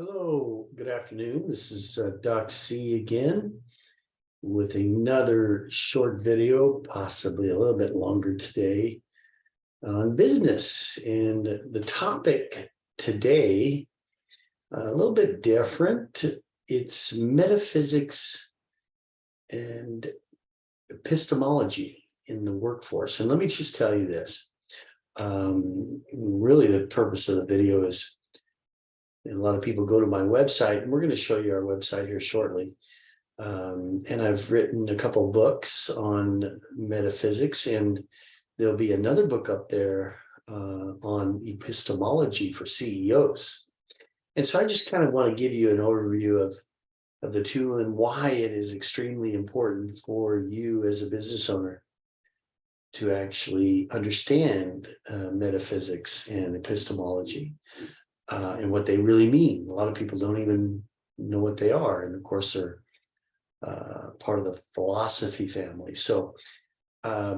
Hello, good afternoon. This is Doc C again with another short video, possibly a little bit longer today, on business. And the topic today, a little bit different. It's metaphysics and epistemology in the workforce. And let me just tell you this. Really, the purpose of the video is, and a lot of people go to my website, and we're going to show you our website here shortly. And I've written a couple of books on metaphysics, and there'll be another book up there on epistemology for CEOs. And so I just kind of want to give you an overview of the two and why it is extremely important for you as a business owner to actually understand metaphysics and epistemology. And what they really mean. A lot of people don't even know what they are. And of course, they're part of the philosophy family. So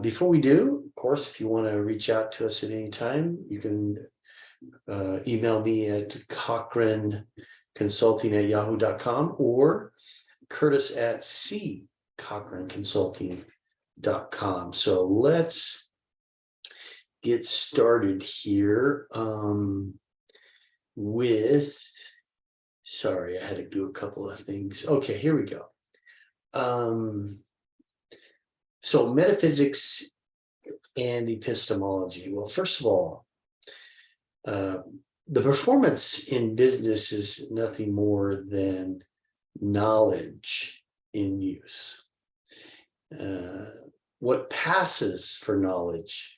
before we do, of course, if you want to reach out to us at any time, you can email me at Cochran Consulting at yahoo.com or Curtis at CCochranconsulting.com. So let's get started here. Sorry, I had to do a couple of things. Okay, here we go. So metaphysics and epistemology. Well, first of all, the performance in business is nothing more than knowledge in use. What passes for knowledge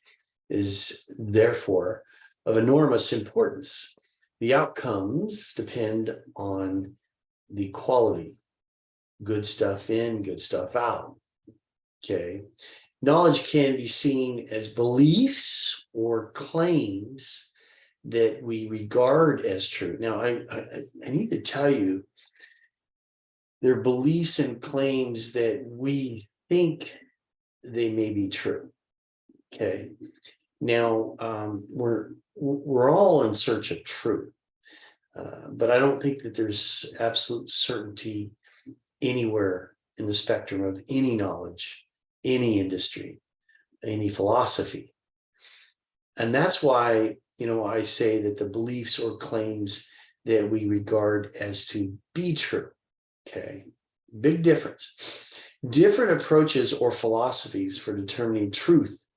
is therefore of enormous importance. The outcomes depend on the quality, good stuff in, good stuff out. Okay. Knowledge can be seen as beliefs or claims that we regard as true. Now, I need to tell you, they're beliefs and claims that we think they may be true. Okay. Now, we're all in search of truth, but I don't think that there's absolute certainty anywhere in the spectrum of any knowledge, any industry, any philosophy. And that's why, I say that the beliefs or claims that we regard as to be true, okay, big difference. Different approaches or philosophies for determining truth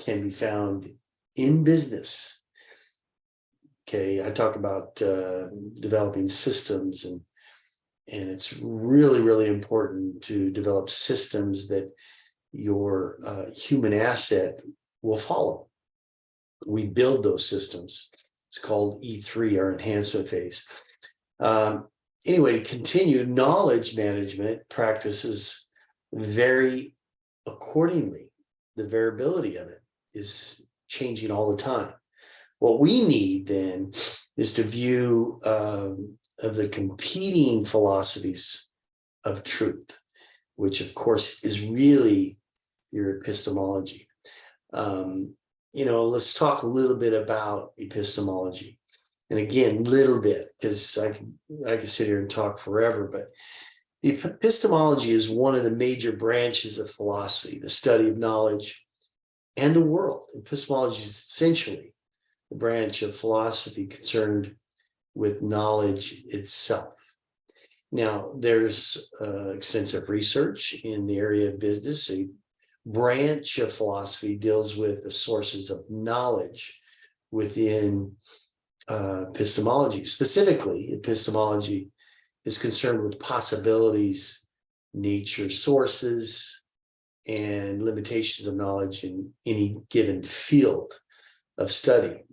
can be found in business. Okay, I talk about developing systems, and it's really, really important to develop systems that your human asset will follow. We build those systems. It's called E3, our enhancement phase. Anyway, to continue, knowledge management practices vary accordingly. The variability of it is changing all the time. What we need then is to view of the competing philosophies of truth, which of course is really your epistemology. Let's talk a little bit about epistemology. And again, little bit, because I can sit here and talk forever, but the epistemology is one of the major branches of philosophy, the study of knowledge and the world. Epistemology is essentially the branch of philosophy concerned with knowledge itself. Now, there's extensive research in the area of business. A branch of philosophy deals with the sources of knowledge within epistemology. Specifically, epistemology is concerned with possibilities, nature, sources, and limitations of knowledge in any given field of study.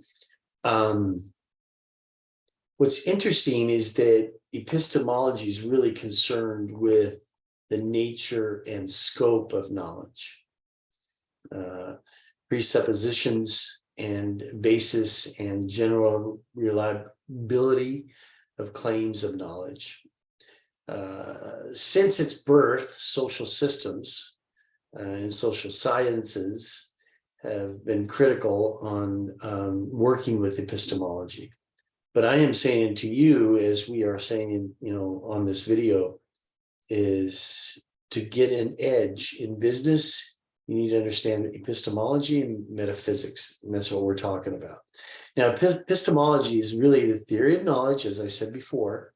What's interesting is that epistemology is really concerned with the nature and scope of knowledge, presuppositions and basis and general reliability of claims of knowledge. Since its birth, social systems and social sciences have been critical on working with epistemology. But I am saying to you, as we are saying, on this video, is to get an edge in business, you need to understand epistemology and metaphysics. And that's what we're talking about. Now, epistemology is really the theory of knowledge, as I said before.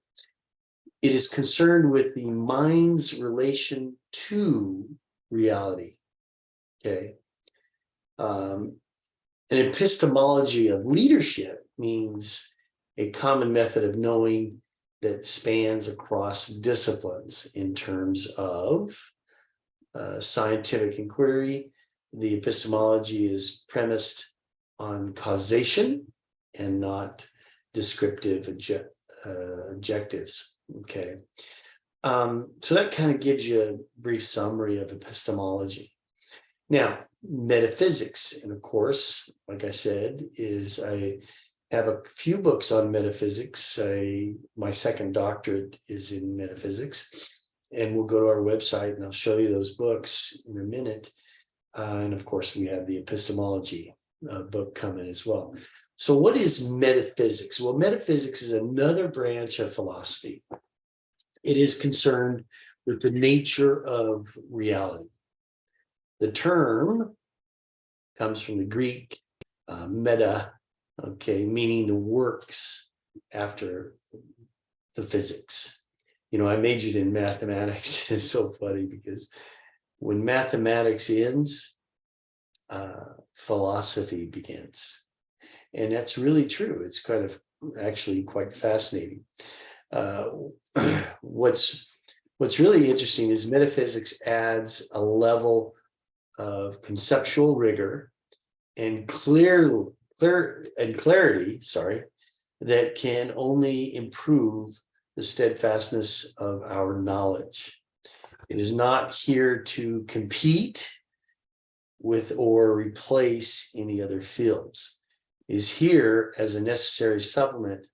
It is concerned with the mind's relation to reality. Okay. An epistemology of leadership means a common method of knowing that spans across disciplines in terms of scientific inquiry. The epistemology is premised on causation and not descriptive objectives. Okay. So that kind of gives you a brief summary of epistemology. Now, metaphysics, and of course, like I said, I have a few books on metaphysics. My second doctorate is in metaphysics, and we'll go to our website and I'll show you those books in a minute. And of course, we have the epistemology book coming as well. So what is metaphysics? Well, metaphysics is another branch of philosophy. It is concerned with the nature of reality. The term comes from the Greek meta, okay, meaning the works after the physics. I majored in mathematics. It's so funny because when mathematics ends, philosophy begins. And that's really true. It's kind of actually quite fascinating. What's really interesting is metaphysics adds a level of conceptual rigor and clarity, that can only improve the steadfastness of our knowledge. It is not here to compete with or replace any other fields. It is here as a necessary supplement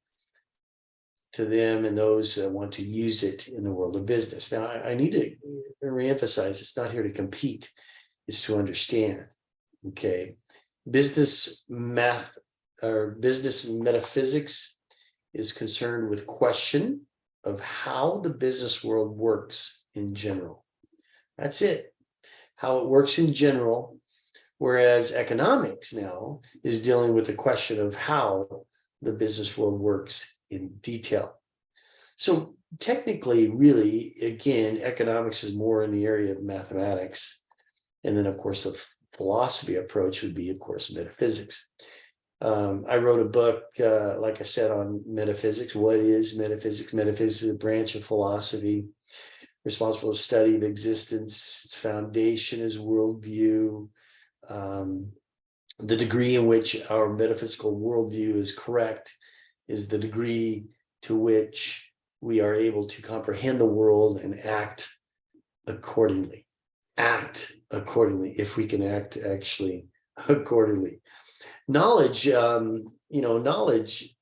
to them and those that want to use it in the world of business. Now, I need to reemphasize, it's not here to compete, it's to understand. Okay. Business math or business metaphysics is concerned with question of how the business world works in general. That's it. How it works in general. Whereas economics now is dealing with the question of how the business world works in detail. So technically, really, again, economics is more in the area of mathematics. And then, of course, the philosophy approach would be, of course, metaphysics. I wrote a book, like I said, on metaphysics. What is metaphysics? Metaphysics is a branch of philosophy responsible for the study of existence. Its foundation is worldview. The degree in which our metaphysical worldview is correct is the degree to which we are able to comprehend the world and act accordingly. Act accordingly, if we can act actually accordingly. Knowledge, knowledge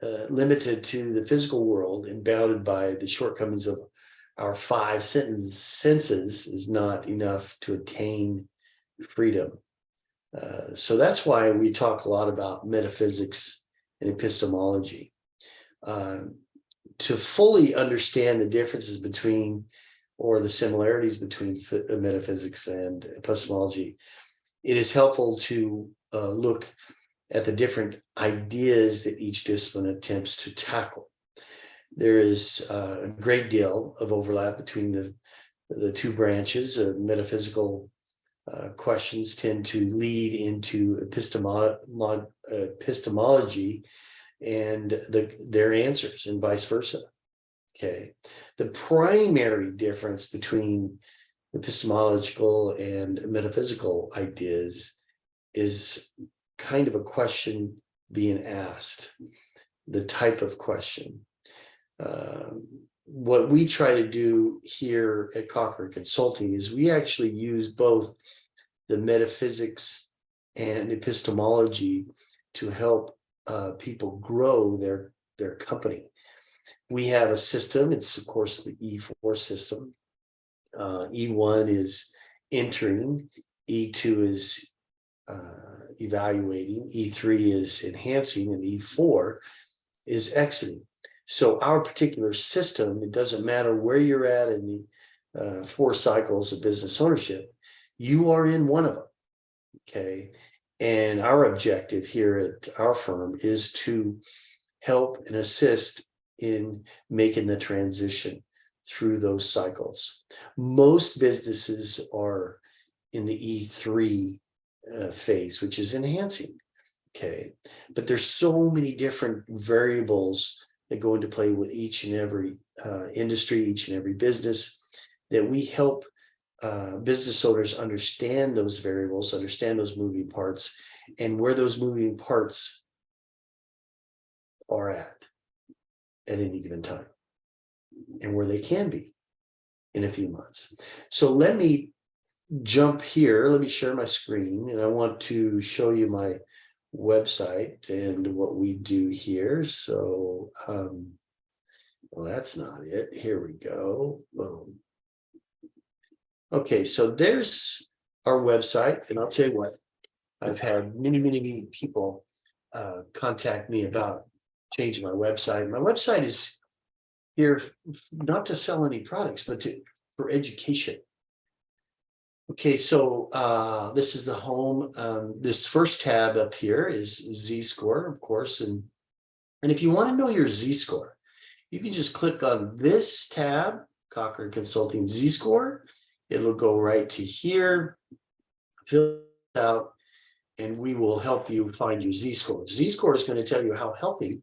limited to the physical world and bounded by the shortcomings of our five senses is not enough to attain freedom. So that's why we talk a lot about metaphysics and epistemology. To fully understand the differences between or the similarities between metaphysics and epistemology, it is helpful to look at the different ideas that each discipline attempts to tackle. There is a great deal of overlap between the two branches. Metaphysical questions tend to lead into epistemology and their answers, and vice versa. Okay, the primary difference between epistemological and metaphysical ideas is kind of a question being asked, the type of question. What we try to do here at Cochran Consulting is we actually use both the metaphysics and epistemology to help people grow their company. We have a system. It's, of course, the E4 system. E1 is entering, E2 is evaluating, E3 is enhancing, and E4 is exiting. So our particular system, it doesn't matter where you're at in the 4 cycles of business ownership, you are in one of them, okay? And our objective here at our firm is to help and assist in making the transition through those cycles. Most businesses are in the E3 phase, which is enhancing, okay? But there's so many different variables that go into play with each and every industry, each and every business, that we help business owners understand those variables, understand those moving parts, and where those moving parts are at any given time, and where they can be in a few months. So let me jump here. Let me share my screen, and I want to show you my website and what we do here. So, well, that's not it. Here we go. Boom. Okay, so there's our website, and I'll tell you what, I've had many people contact me about changing my website. My website is here not to sell any products, but for education. Okay, so this is the home. This first tab up here is Z-score, of course, and if you want to know your Z-score, you can just click on this tab, Cochran Consulting Z-score. It'll go right to here, fill it out, and we will help you find your Z-score. Z-score is going to tell you how healthy,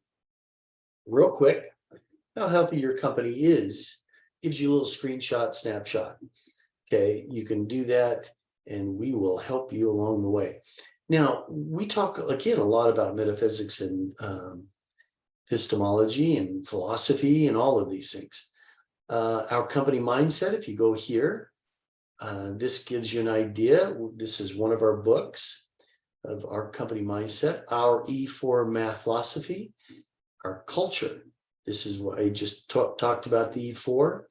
real quick, how healthy your company is. Gives you a little screenshot, snapshot. Okay, you can do that, and we will help you along the way. Now, we talk, again, a lot about metaphysics and epistemology and philosophy and all of these things. Our company mindset, if you go here, this gives you an idea. This is one of our books of our company mindset, our E4 math philosophy, our culture. This is what I just talked about, the E4.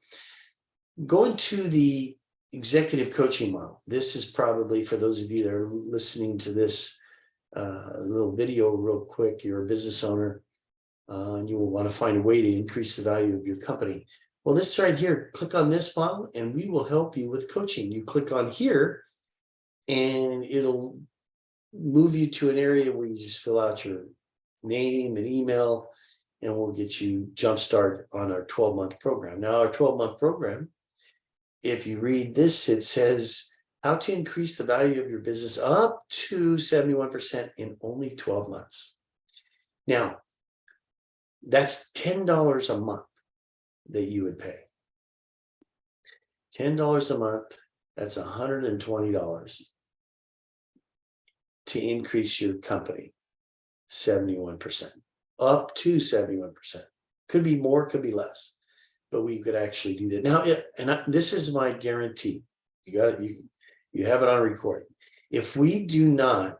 Going to the executive coaching model. This is probably, for those of you that are listening to this little video real quick, you're a business owner, and you will want to find a way to increase the value of your company. Well, this right here, click on this model, and we will help you with coaching. You click on here, and it'll move you to an area where you just fill out your name and email, and we'll get you jumpstart on our 12-month program. Now, our 12-month program, if you read this, it says how to increase the value of your business up to 71% in only 12 months. Now, that's $10 a month that you would pay. $10 a month, that's $120 to increase your company 71%, up to 71%. Could be more, could be less, but we could actually do that. Now, this is my guarantee. You got it. You have it on recording. If we do not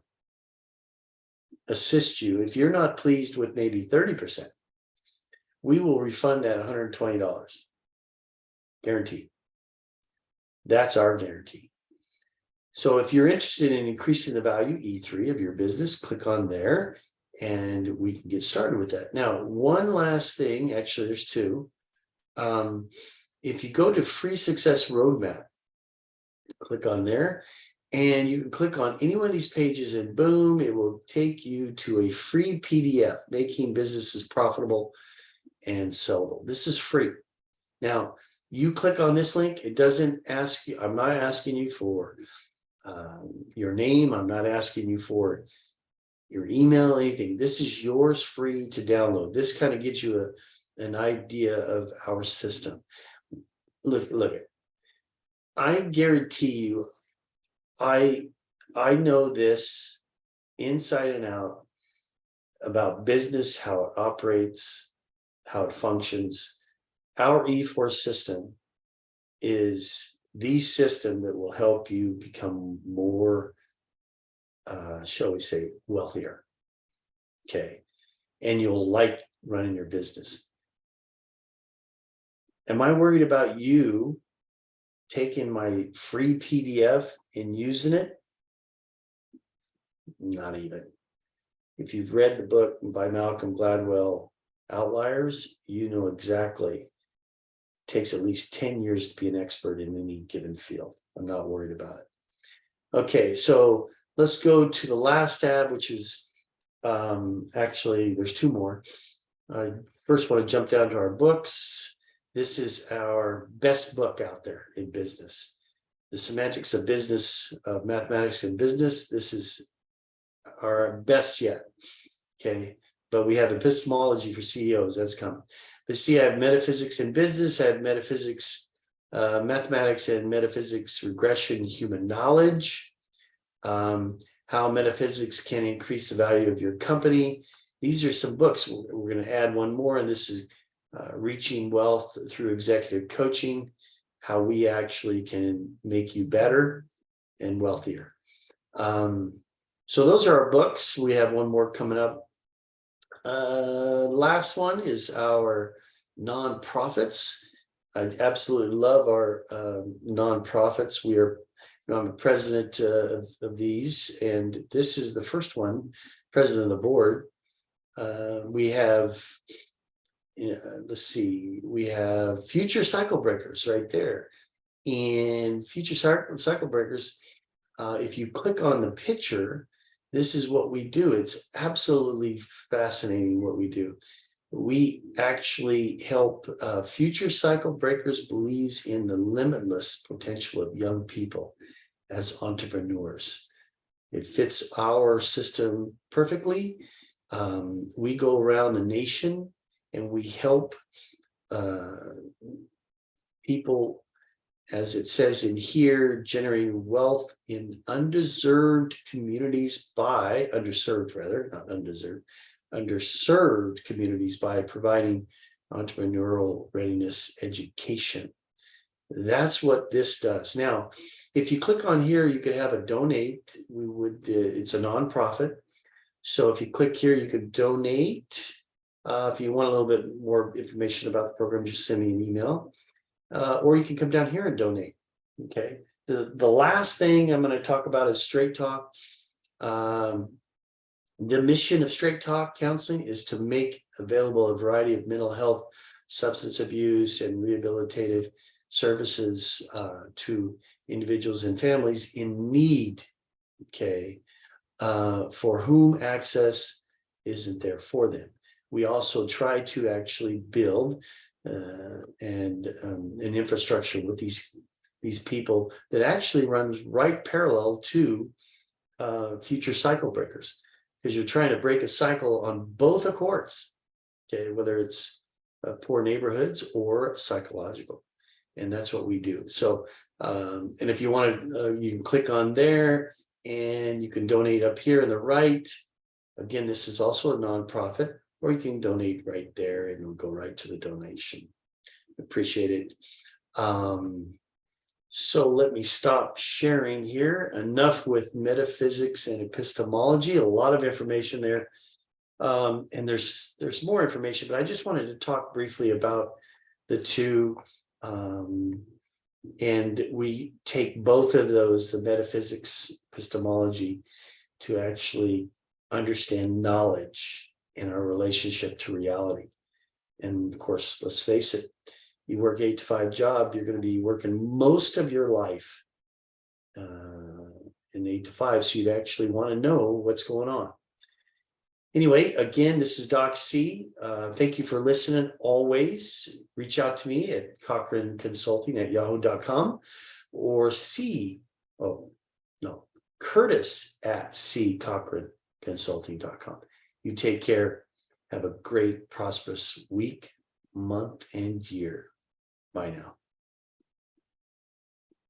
assist you, if you're not pleased with maybe 30%, we will refund that $120. Guaranteed. That's our guarantee. So if you're interested in increasing the value, E3, of your business, click on there and we can get started with that. Now, one last thing, actually, there's two. If you go to Free Success Roadmap, click on there, and you can click on any one of these pages, and boom, it will take you to a free PDF, Making Businesses Profitable and Sellable. This is free. Now, you click on this link, it doesn't ask you, I'm not asking you for your name, I'm not asking you for your email, anything. This is yours free to download. This kind of gives you an idea of our system. Look, I guarantee you, I know this inside and out about business, how it operates, how it functions. Our E4 system is the system that will help you become more, shall we say, wealthier. Okay. And you'll like running your business. Am I worried about you taking my free PDF and using it? Not even. If you've read the book by Malcolm Gladwell, outliers, you know exactly. It takes at least 10 years to be an expert in any given field. I'm not worried about it. Okay, so let's go to the last tab, which is actually, there's two more. I first want to jump down to our books. This is our best book out there in business. The Semantics of Business, of Mathematics and Business. This is our best yet. Okay, but we have Epistemology for CEOs. That's coming. But see, I have Metaphysics in Business. I have Metaphysics, Mathematics and Metaphysics Regression, Human Knowledge. How metaphysics can increase the value of your company. These are some books. We're going to add one more, and this is Reaching Wealth Through Executive Coaching, how we actually can make you better and wealthier. So those are our books. We have one more coming up. Last one is our nonprofits. I absolutely love our nonprofits. I'm a president of these, and this is the first one, president of the board. We have, let's see, we have Future Cycle Breakers right there. And Future Cycle Breakers, if you click on the picture, this is what we do. It's absolutely fascinating what we do. We actually help Future Cycle Breakers believes in the limitless potential of young people as entrepreneurs. It fits our system perfectly. We go around the nation and we help people, as it says in here, generating wealth in underserved communities by, underserved rather, not undeserved, underserved communities by providing entrepreneurial readiness education. That's what this does. Now, if you click on here, you could have a donate. We would, it's a nonprofit. So if you click here, you could donate. If you want a little bit more information about the program, just send me an email. Or you can come down here and donate. Okay. The last thing I'm going to talk about is Straight Talk. The mission of Straight Talk Counseling is to make available a variety of mental health, substance abuse, and rehabilitative services to individuals and families in need, okay, for whom access isn't there for them. We also try to actually build an infrastructure with these people that actually runs right parallel to Future Cycle Breakers, because you're trying to break a cycle on both accords, okay, whether it's poor neighborhoods or psychological. And that's what we do. So, and if you want to, you can click on there and you can donate up here on the right. Again, this is also a nonprofit, or you can donate right there and it'll go right to the donation. Appreciate it. So let me stop sharing here. Enough with metaphysics and epistemology. A lot of information there. And there's more information, but I just wanted to talk briefly about the two. And we take both of those, the metaphysics, epistemology, to actually understand knowledge and our relationship to reality. And of course, let's face it, you work 8 to 5 job, you're going to be working most of your life in 8 to 5. So you'd actually want to know what's going on. Anyway, again, this is Doc C. Thank you for listening. Always reach out to me at Cochran Consulting at yahoo.com or Curtis at ccochranconsulting.com. You take care. Have a great, prosperous week, month, and year. Bye now.